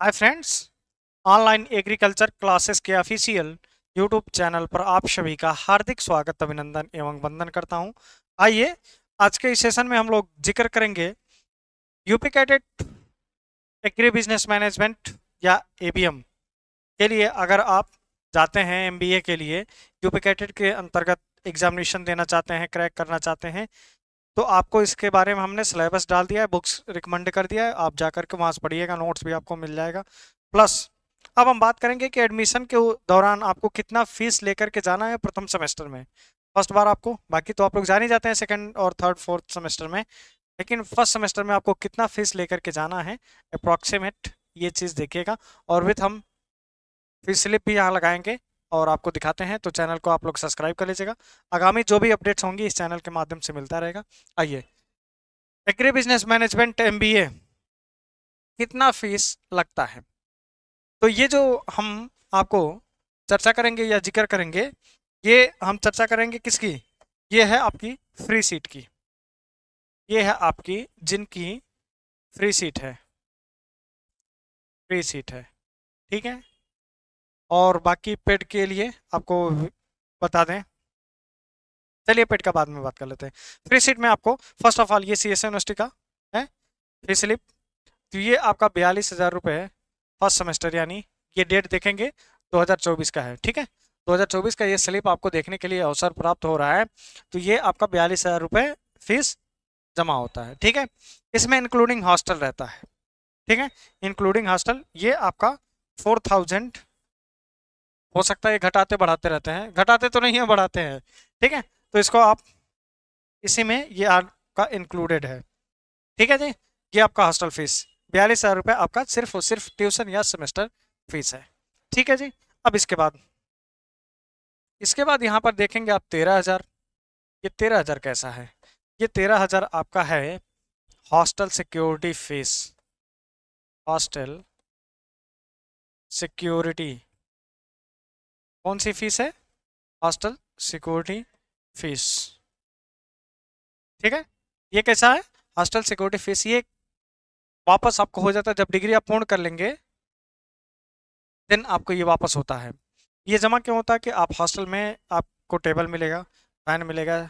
Hi friends, online agriculture classes के official YouTube channel पर आप सभी का हार्दिक स्वागत, अभिनंदन एवं वंदन करता हूं। आइए आज के इस सेशन में हम लोग जिक्र करेंगे UP cadet agri business management या एबीएम के लिए। अगर आप जाते हैं एमबीए के लिए, यूपी कैडेट के अंतर्गत एग्जामिनेशन देना चाहते हैं, क्रैक करना चाहते हैं, तो आपको इसके बारे में हमने सिलेबस डाल दिया है, बुक्स रिकमेंड कर दिया है। आप जाकर के वहाँ से पढ़िएगा, नोट्स भी आपको मिल जाएगा। प्लस अब हम बात करेंगे कि एडमिशन के दौरान आपको कितना फीस लेकर के जाना है प्रथम सेमेस्टर में। फर्स्ट बार आपको, बाकी तो आप लोग जान ही जाते हैं सेकंड और थर्ड फोर्थ सेमेस्टर में, लेकिन फर्स्ट सेमेस्टर में आपको कितना फीस लेकर के जाना है अप्रॉक्सीमेट, ये चीज़ देखिएगा। और विथ हम फीस स्लिप भी यहाँ लगाएंगे और आपको दिखाते हैं, तो चैनल को आप लोग सब्सक्राइब कर लीजिएगा। आगामी जो भी अपडेट्स होंगी इस चैनल के माध्यम से मिलता रहेगा। आइए, एग्री बिजनेस मैनेजमेंट एमबीए कितना फीस लगता है, तो ये जो हम आपको चर्चा करेंगे या जिक्र करेंगे, ये हम चर्चा करेंगे किसकी? ये है आपकी फ्री सीट की। ये है आपकी जिनकी फ्री सीट है, फ्री सीट है, ठीक है। और बाकी पेड के लिए आपको बता दें, चलिए पेड का बाद में बात कर लेते हैं। फ्री सीट में आपको फर्स्ट ऑफ ऑल ये सी एस यूनिवर्सिटी का है फ्री स्लिप, तो ये आपका 42,000 रुपये है फर्स्ट सेमेस्टर, यानी ये डेट देखेंगे 2024 का है, ठीक है। 2024 का ये स्लिप आपको देखने के लिए अवसर प्राप्त हो रहा है, तो ये आपका 42,000 रुपये फीस जमा होता है, ठीक है। इसमें इंक्लूडिंग हॉस्टल रहता है, ठीक है। इंक्लूडिंग हॉस्टल ये आपका 4,000 हो सकता है। ये घटाते बढ़ाते रहते हैं, घटाते तो नहीं है, बढ़ाते हैं, ठीक है। तो इसको आप इसी में ये आपका इंक्लूडेड है, ठीक है जी। ये आपका हॉस्टल फीस 42,000 रुपये आपका सिर्फ और सिर्फ ट्यूशन या सेमेस्टर फीस है, ठीक है जी। अब इसके बाद यहाँ पर देखेंगे आप 13,000। ये 13,000 कैसा है? ये 13,000 आपका है hostel security fees. Hostel security कौन सी फीस है? हॉस्टल सिक्योरिटी फीस, ठीक है। ये कैसा है? Hostel security fees. ये वापस आपको हो जाता है जब डिग्री आप पूर्ण कर लेंगे, देन आपको ये वापस होता है। ये जमा क्यों होता है कि आप हॉस्टल में आपको टेबल मिलेगा, फैन मिलेगा,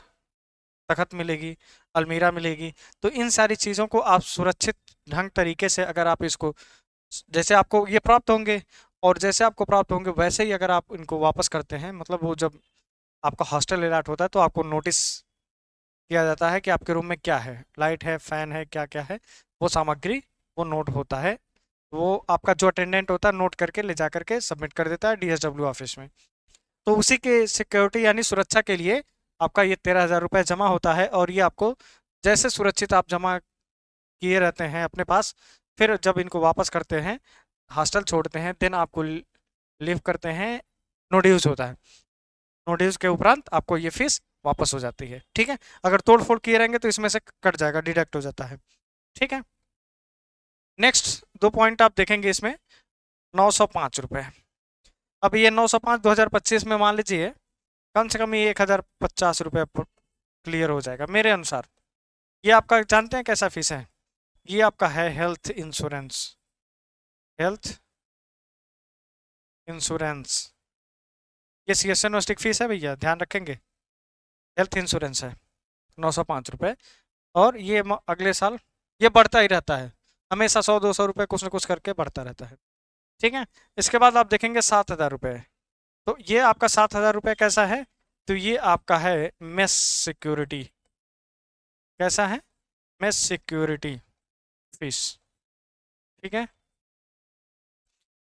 तखत मिलेगी, अलमीरा मिलेगी, तो इन सारी चीज़ों को आप सुरक्षित ढंग तरीके से अगर आप इसको, जैसे आपको ये प्राप्त होंगे और जैसे आपको प्राप्त होंगे वैसे ही अगर आप इनको वापस करते हैं, मतलब वो जब आपका हॉस्टल अलॉट होता है तो आपको नोटिस किया जाता है कि आपके रूम में क्या है, लाइट है, फैन है, क्या क्या है, वो सामग्री वो नोट होता है। वो आपका जो अटेंडेंट होता है नोट करके ले जा करके सबमिट कर देता है डीएसडब्ल्यू ऑफिस में। तो उसी के सिक्योरिटी यानी सुरक्षा के लिए आपका ये 13,000 रुपये जमा होता है। और ये आपको जैसे सुरक्षित आप जमा किए रहते हैं अपने पास, फिर जब इनको वापस करते हैं, हॉस्टल छोड़ते हैं, देन आपको लीव करते हैं, नो ड्यूज होता है। नो ड्यूज के उपरांत आपको ये फीस वापस हो जाती है, ठीक है। अगर तोड़ फोड़ किए रहेंगे तो इसमें से कट जाएगा, डिडक्ट हो जाता है, ठीक है। नेक्स्ट दो पॉइंट आप देखेंगे इसमें, 905 रुपये। अब ये 905 2025 में मान लीजिए कम से कम ये 1,050 रुपये क्लियर हो जाएगा मेरे अनुसार। ये आपका जानते हैं कैसा फीस है? ये आपका है हेल्थ इंश्योरेंस। हेल्थ इंश्योरेंस ये सी एस यूनिवर्सिटी फीस है भैया, ध्यान रखेंगे। हेल्थ इंश्योरेंस है 905 रुपये। और ये अगले साल ये बढ़ता ही रहता है, हमेशा 100-200 रुपये कुछ ना कुछ करके बढ़ता रहता है, ठीक है। इसके बाद आप देखेंगे 7,000 रुपये। तो ये आपका 7,000 रुपये कैसा है? तो ये आपका है मेस सिक्योरिटी। कैसा है? मेस सिक्योरिटी फीस, ठीक है।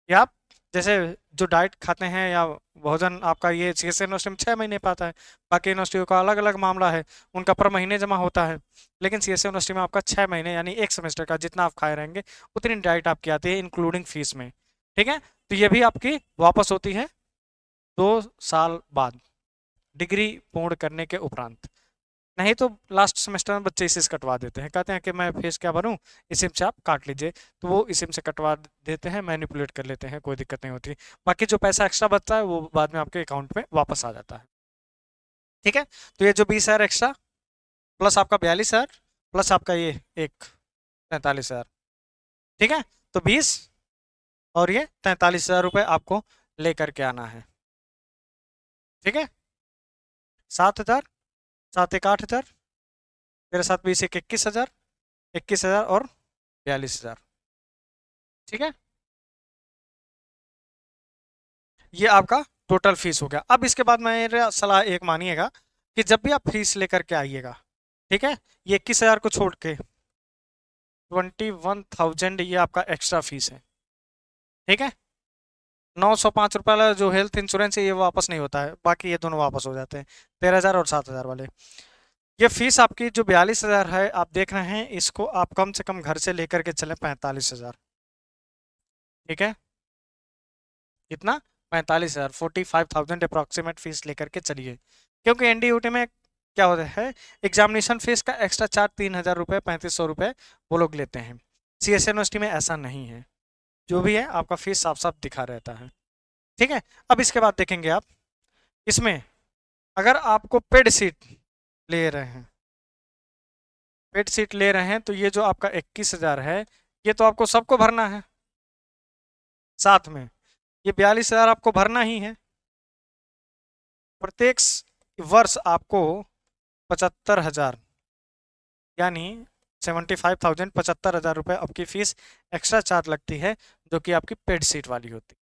या आप जैसे जो डाइट खाते हैं या भोजन आपका, ये सी एस यूनिवर्सिटी में 6 महीने पाता है, बाकी यूनिवर्सिटियों का अलग अलग मामला है, उनका पर महीने जमा होता है। लेकिन सी एस यूनिवर्सिटी में आपका 6 महीने यानी एक सेमेस्टर का जितना आप खाए रहेंगे उतनी डाइट आपकी आती है इंक्लूडिंग फीस में, ठीक है। तो ये भी आपकी वापस होती है 2 साल बाद, डिग्री पूर्ण करने के उपरांत। नहीं तो लास्ट सेमेस्टर में बच्चे इसी से कटवा देते हैं, कहते हैं कि मैं फीस क्या भरूं, इसी से आप काट लीजिए, तो वो इसी से कटवा देते हैं, मैनिपुलेट कर लेते हैं, कोई दिक्कत नहीं होती। बाकी जो पैसा एक्स्ट्रा बचता है वो बाद में आपके अकाउंट में वापस आ जाता है, ठीक है। तो ये जो 20,000 एक्स्ट्रा प्लस आपका 42,000 प्लस आपका ये एक 43,000, ठीक है। तो 20 और ये 43,000 रुपये आपको लेकर के आना है। ठीक है, 7,000, 7 एक 8,000, तेरह 7 20 एक 21,000, 21,000 और 42,000। ठीक है, ये आपका टोटल फीस हो गया। अब इसके बाद मेरा सलाह एक मानिएगा कि जब भी आप फीस लेकर के आइएगा, ठीक है, ये 21,000 को छोड़ के 21,000 ये आपका एक्स्ट्रा फीस है। ठीक है, 905 रुपये वाला जो हेल्थ इंश्योरेंस है ये वापस नहीं होता है, बाकी ये दोनों वापस हो जाते हैं, 13,000 और 7,000 वाले। ये फीस आपकी जो 42,000 है आप देख रहे हैं, इसको आप कम से कम घर से लेकर के चले 45,000। ठीक है, कितना, 45,000, 45,000 अप्रॉक्सीमेट फीस लेकर के चलिए। क्योंकि एनडीयूटी में क्या होता है, एग्जामिनेशन फीस का एक्स्ट्रा चार्ज 3,000 रुपये, 3,500 रुपये वो लोग लेते हैं। सीएस यूनिवर्सिटी में ऐसा नहीं है, जो भी है आपका फीस साफ साफ दिखा रहता है। ठीक है, अब इसके बाद देखेंगे आप, इसमें अगर आपको पेड सीट ले रहे हैं, पेड सीट ले रहे हैं तो ये जो आपका 21,000 है ये तो आपको सबको भरना है साथ में, ये 42,000 आपको भरना ही है। प्रत्येक वर्ष आपको 75,000 यानी 75,000, 75,000 रुपये आपकी फीस एक्स्ट्रा चार्ज लगती है, जो कि आपकी पेड सीट वाली होती है।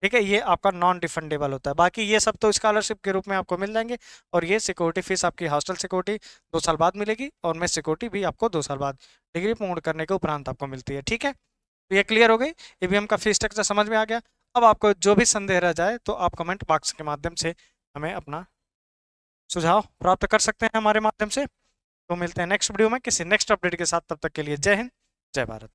ठीक है, ये आपका नॉन रिफंडेबल होता है। बाकी ये सब तो स्कॉलरशिप के रूप में आपको मिल जाएंगे, और ये सिक्योरिटी फीस आपकी हॉस्टल सिक्योरिटी 2 साल बाद मिलेगी, और मैं सिक्योरिटी भी आपको 2 साल बाद डिग्री पूर्ण करने के उपरांत आपको मिलती है। ठीक है, तो ये क्लियर हो गई, ईवीएम का फीस स्ट्रक्चर समझ में आ गया। अब आपको जो भी संदेह रह जाए तो आप कमेंट बॉक्स के माध्यम से हमें अपना सुझाव प्राप्त कर सकते हैं हमारे माध्यम से। तो मिलते हैं नेक्स्ट वीडियो में किसी नेक्स्ट अपडेट के साथ, तब तक के लिए जय हिंद, जय भारत।